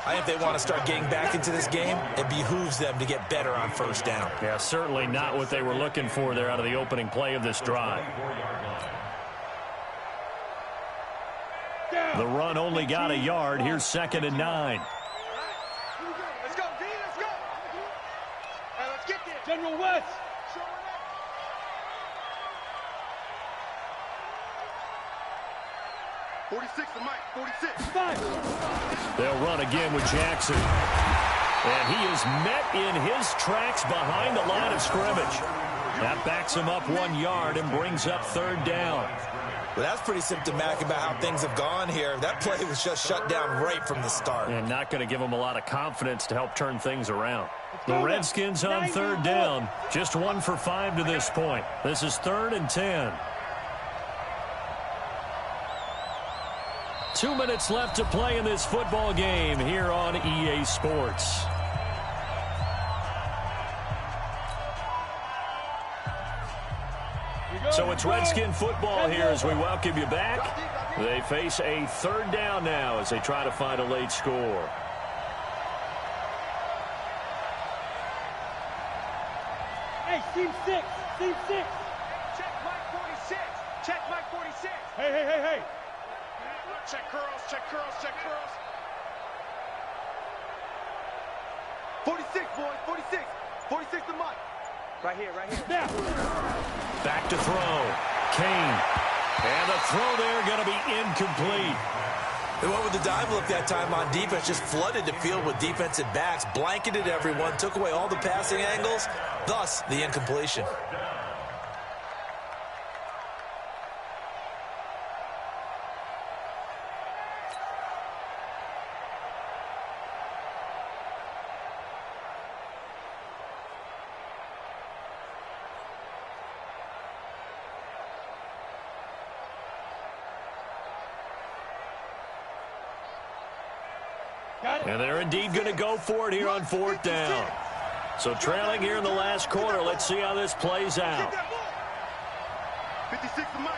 S3: I think they want to start getting back into this game. It behooves them to get better on 1st down.
S1: Yeah, certainly not what they were looking for there out of the opening play of this drive. The run only got a yard. Here's 2nd and 9.
S2: Let's go, D, let's go. Hey, let's get there.
S4: General West.
S2: 46 to Mike, 46.
S4: 5.
S1: They'll run again with Jackson. And he is met in his tracks behind the line of scrimmage. That backs him up 1 yard and brings up 3rd down.
S3: Well, that's pretty symptomatic about how things have gone here. That play was just shut down right from the start.
S1: And not going to give him a lot of confidence to help turn things around. The Redskins on 3rd down. Just 1 for 5 to this point. This is 3rd and 10. 2 minutes left to play in this football game here on EA Sports. So it's Redskin football here as we welcome you back. They face a third down now as they try to find a late score.
S4: Hey, team 6. Team 6.
S2: Check Mike 46. Check Mike 46.
S4: Hey.
S2: Check curls, check curls, check curls. 46, boys, 46. 46 to Mike. Right here.
S4: Now.
S1: Back to throw. Kane. And the throw there going to be incomplete.
S3: They went with the dive look that time on defense, just flooded the field with defensive backs, blanketed everyone, took away all the passing angles, thus the incompletion.
S1: And they're indeed going to go for it here on fourth down. So trailing here in the last quarter. Let's see how this plays out.
S2: 56 to Mike.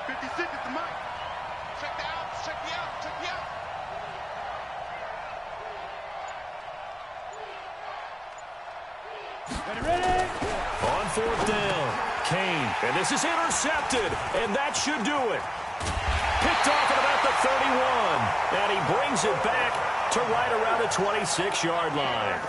S2: 56 is to Mike. Check the outs. Check the outs. Check the outs.
S4: Ready.
S1: On fourth down, Kane. And this is intercepted. And that should do it. Picked off at about the 31. And he brings it back to right around the 26-yard line.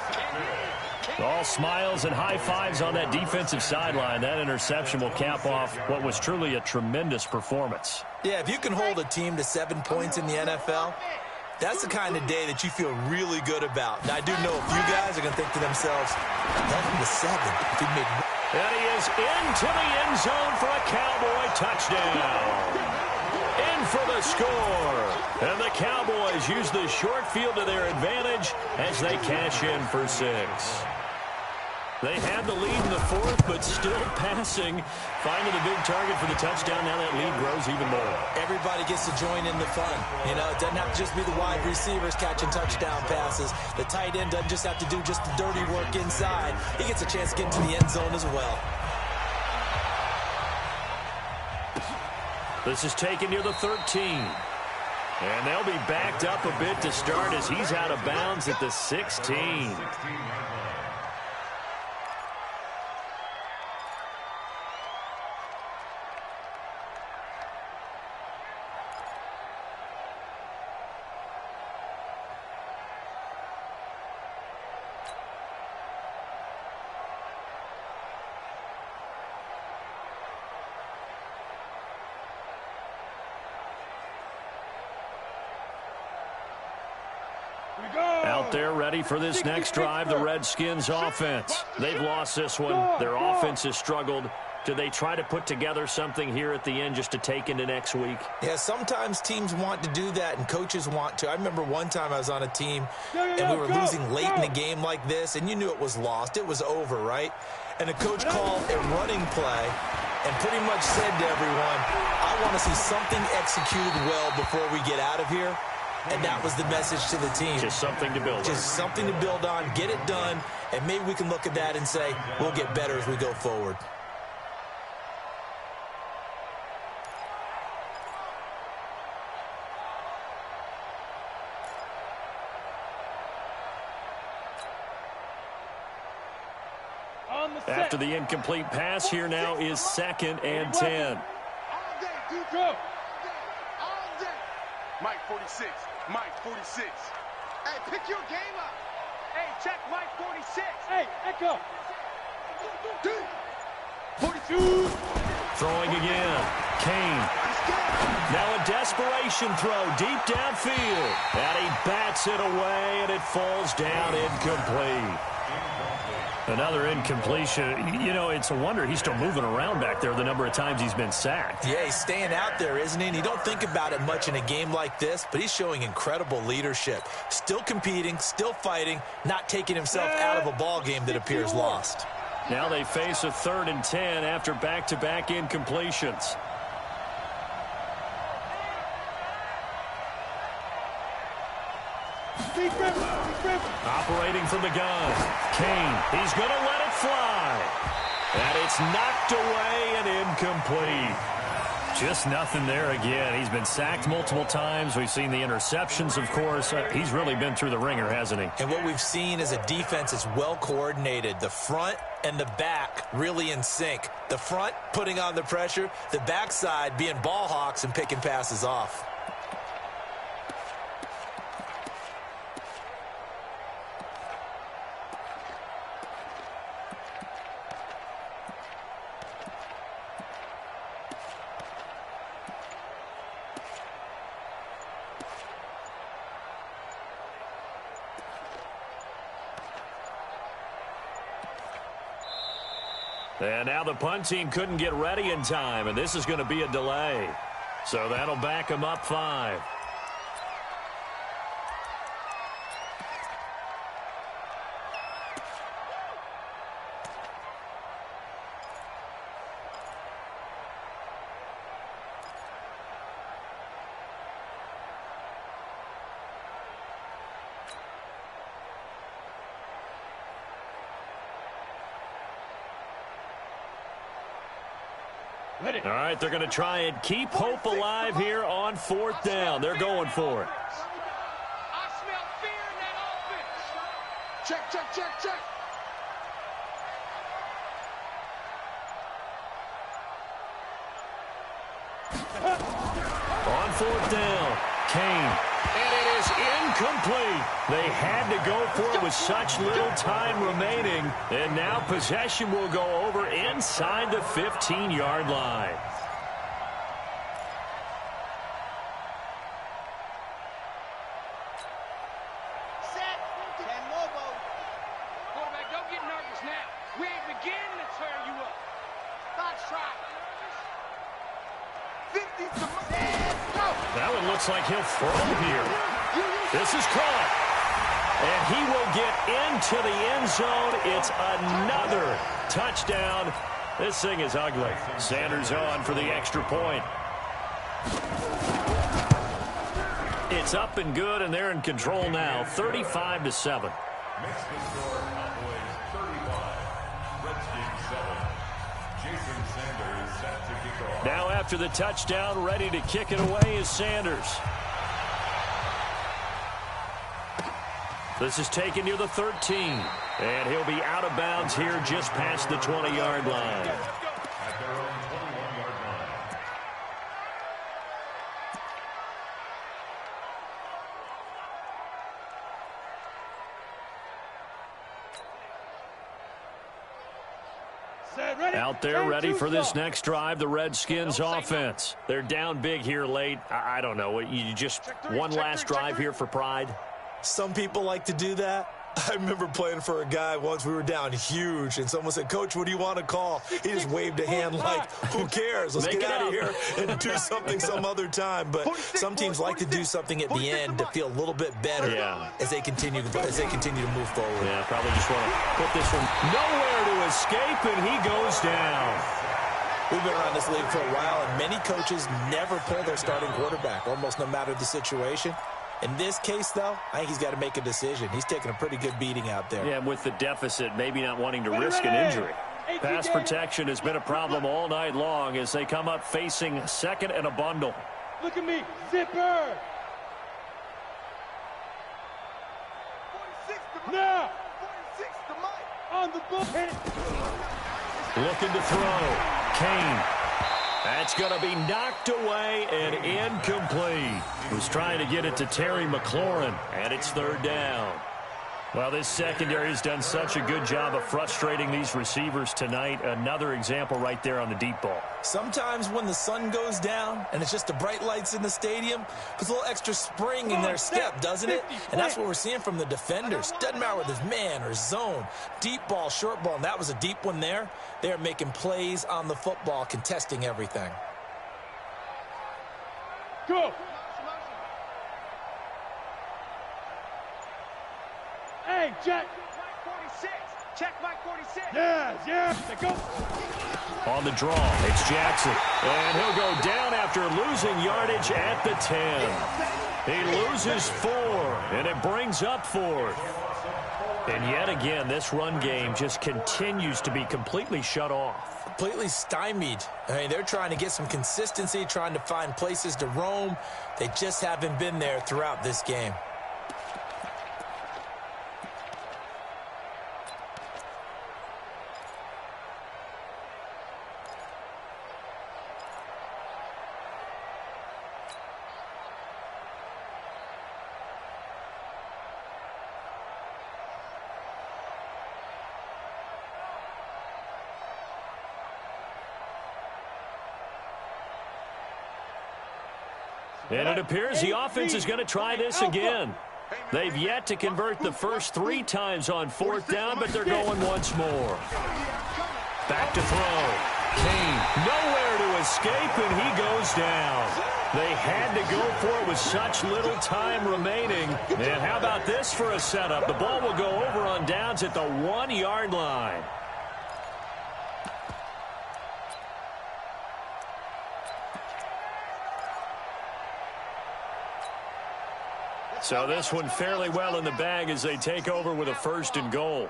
S1: All smiles and high fives on that defensive sideline. That interception will cap off what was truly a tremendous performance.
S3: Yeah, if you can hold a team to 7 points in the NFL, that's the kind of day that you feel really good about. Now, I do know a few guys are going to think to themselves, 11 to 7. If he made...
S1: And he is into the end zone for a Cowboy touchdown. In for the score. And the Cowboys use the short field to their advantage as they cash in for 6. They had the lead in the fourth, but still passing. Finding the big target for the touchdown. Now that lead grows even more.
S3: Everybody gets to join in the fun. You know, it doesn't have to just be the wide receivers catching touchdown passes. The tight end doesn't just have to do just the dirty work inside. He gets a chance to get into the end zone as well.
S1: This is taken near the 13. And they'll be backed up a bit to start as he's out of bounds at the 16. Out there ready for this next drive, the Redskins offense. They've lost this one. Their offense has struggled. Do they try to put together something here at the end just to take into next week?
S3: Yeah, sometimes teams want to do that and coaches want to. I remember one time I was on a team and we were losing late in the game like this, and you knew it was lost. It was over, right? And the coach called a running play and pretty much said to everyone, I want to see something executed well before we get out of here. And that was the message to the team.
S1: Just something to build on.
S3: Just something to build on, get it done, and maybe we can look at that and say, we'll get better as we go forward.
S1: After the incomplete pass, here now is 2nd and 10.
S2: All day, dude. Go. All day. Mike 46. Mike 46. Hey, pick your game up. Hey, check Mike 46.
S4: Hey, Echo.
S2: 42.
S1: Throwing again. Kane. Now a desperation throw deep downfield. And he bats it away, and it falls down incomplete. Another incompletion. You know, it's a wonder he's still moving around back there the number of times he's been sacked.
S3: Yeah, he's staying out there, isn't he? And you don't think about it much in a game like this, but he's showing incredible leadership. Still competing, still fighting, not taking himself out of a ball game that appears lost.
S1: Now they face a 3rd and 10 after back-to-back incompletions. Operating from the gun. Kane, he's going to let it fly. And it's knocked away and incomplete. Just nothing there again. He's been sacked multiple times. We've seen the interceptions, of course. He's really been through the ringer, hasn't he?
S3: And what we've seen is a defense that's well coordinated. The front and the back really in sync. The front putting on the pressure. The backside being ball hawks and picking passes off.
S1: And now the punt team couldn't get ready in time, and this is going to be a delay. So that'll back them up 5. All right, they're going to try and keep hope alive here on 4th down. They're going for it.
S6: I smell fear in that offense.
S2: Check, check, check, check.
S1: On 4th down, Kane. And it is incomplete. They had to go for it with such little time remaining. And now possession will go over inside the 15-yard line.
S6: Set. Ten Lobo. Quarterback, don't get nervous now. We ain't beginning to tear you up. Let's try.
S2: 50 to go.
S1: That one looks like he'll throw here. This is caught. And he will get into the end zone. It's another touchdown. This thing is ugly. Sanders on for the extra point. It's up and good, and they're in control now, 35-7.
S5: Makes the score Cowboys 35, Redskins 7. Jason Sanders set to kick off.
S1: Now after the touchdown, ready to kick it away is Sanders. This is taken near the 13, and he'll be out of bounds here just past the 20-yard line.
S5: At their own 21-yard line.
S1: Out there ready for this next drive, the Redskins offense. They're down big here late. I don't know. You just one last drive here for pride?
S3: Some people like to do that. I remember playing for a guy once. We were down huge, and someone said, "Coach, what do you want to call?" He just waved a hand like, who cares? Let's get out of here and do something some other time. But some teams like to do something at the end to feel a little bit better as they continue to move forward.
S1: Yeah, probably just want to put this one nowhere to escape, and he goes down.
S3: We've been around this league for a while, and many coaches never pull their starting quarterback, almost no matter the situation. In this case, though, I think he's got to make a decision. He's taking a pretty good beating out there.
S1: Yeah, and with the deficit, maybe not wanting to risk an injury. Pass protection has been a problem all night long as they come up facing second and a bundle.
S4: Look at me, zipper. Now.
S2: 46 to Mike.
S4: On the ball.
S1: Looking to throw. Kane. That's going to be knocked away and incomplete. Was trying to get it to Terry McLaurin, and it's 3rd down. Well, this secondary has done such a good job of frustrating these receivers tonight. Another example right there on the deep ball.
S3: Sometimes when the sun goes down and it's just the bright lights in the stadium, puts a little extra spring in their step, doesn't it? And that's what we're seeing from the defenders. Doesn't matter whether it's man or zone, deep ball, short ball, and that was a deep one there. They're making plays on the football, contesting everything.
S4: Go. Hey, Jack.
S6: Mike 46. Check Mike 46.
S4: Yeah. Go.
S1: On the draw, it's Jackson. And he'll go down after losing yardage at the 10. He loses 4, and it brings up 4th. And yet again, this run game just continues to be completely shut off.
S3: Completely stymied. I mean, they're trying to get some consistency, trying to find places to roam. They just haven't been there throughout this game.
S1: And it appears the offense is going to try this again. They've yet to convert the first 3 times on 4th down, but they're going once more. Back to throw. Kane nowhere to escape, and he goes down. They had to go for it with such little time remaining. And how about this for a setup? The ball will go over on downs at the 1-yard line. So this one fairly well in the bag as they take over with a 1st and goal.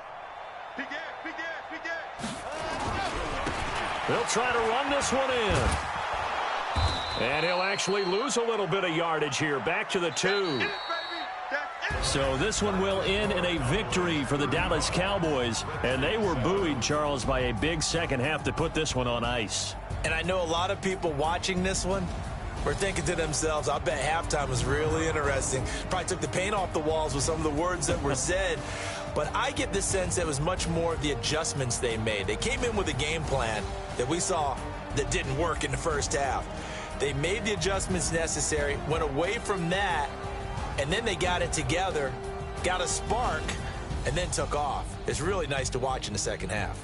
S1: They'll try to run this one in. And he'll actually lose a little bit of yardage here. Back to the 2. So this one will end in a victory for the Dallas Cowboys. And they were buoyed, Charles, by a big second half to put this one on ice.
S3: And I know a lot of people watching this one were thinking to themselves, I bet halftime was really interesting. Probably took the paint off the walls with some of the words that were said. But I get the sense that it was much more of the adjustments they made. They came in with a game plan that we saw that didn't work in the first half. They made the adjustments necessary, went away from that, and then they got it together, got a spark, and then took off. It's really nice to watch in the second half.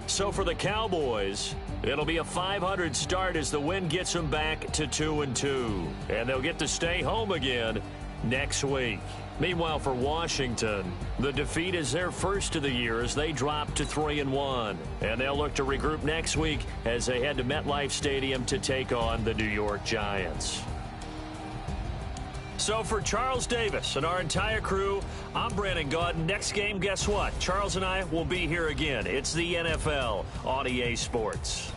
S1: So for the Cowboys, it'll be a .500 start as the win gets them back to 2-2. And they'll get to stay home again next week. Meanwhile, for Washington, the defeat is their first of the year as they drop to 3-1. And they'll look to regroup next week as they head to MetLife Stadium to take on the New York Giants. So for Charles Davis and our entire crew, I'm Brandon Gaudin. Next game, guess what? Charles and I will be here again. It's the NFL on EA Sports.